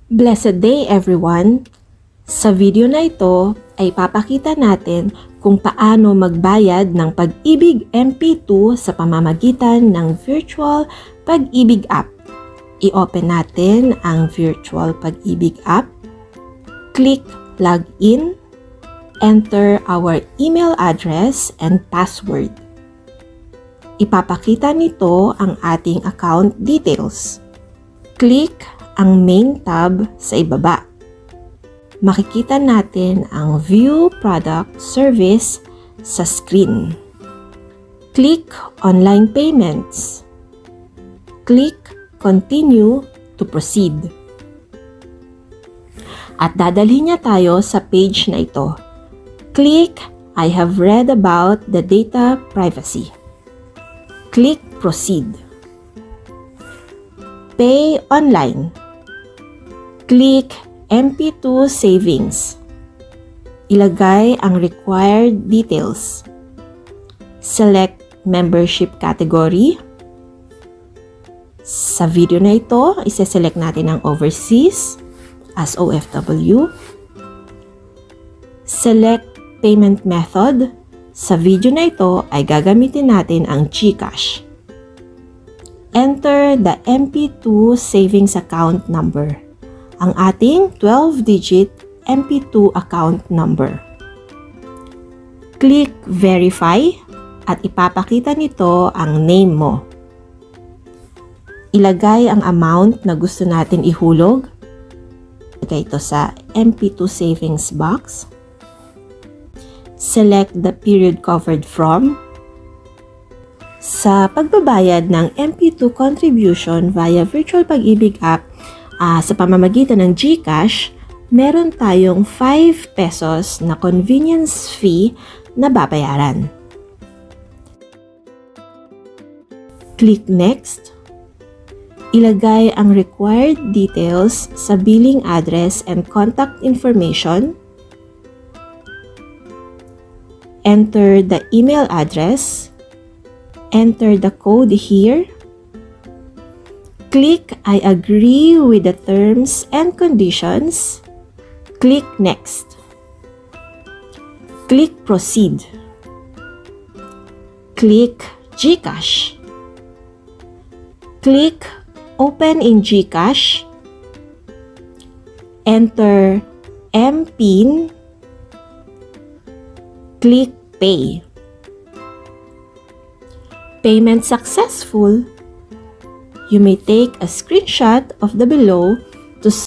Blessed day everyone! Sa video na ito ay papakita natin kung paano magbayad ng Pag-ibig MP2 sa pamamagitan ng Virtual Pag-ibig app. I-open natin ang Virtual Pag-ibig app. Click Login. Enter our email address and password. Ipapakita nito ang ating account details. Click ang main tab sa ibaba. Makikita natin ang View Product Service sa screen. Click Online Payments. Click Continue to proceed. At dadalhin niya tayo sa page na ito. Click I have read about the data privacy. Click Proceed. Pay online. Click MP2 Savings. Ilagay ang required details. Select membership category. Sa video na ito, isa-select natin ang overseas as OFW. Select payment method. Sa video na ito ay gagamitin natin ang GCash. Enter the MP2 savings account number. Ang ating 12-digit MP2 account number. Click Verify at ipapakita nito ang name mo. Ilagay ang amount na gusto natin ihulog. Ilagay ito sa MP2 savings box. Select the period covered from. Sa pagbabayad ng MP2 contribution via Virtual Pag-ibig app sa pamamagitan ng GCash, meron tayong 5 pesos na convenience fee na babayaran. Click Next. Ilagay ang required details sa billing address and contact information. Enter the email address. Enter the code here. Click I agree with the terms and conditions. Click Next. Click Proceed. Click GCash. Click Open in GCash. Enter MPIN. Click Pay. Payment successful. You may take a screenshot of the below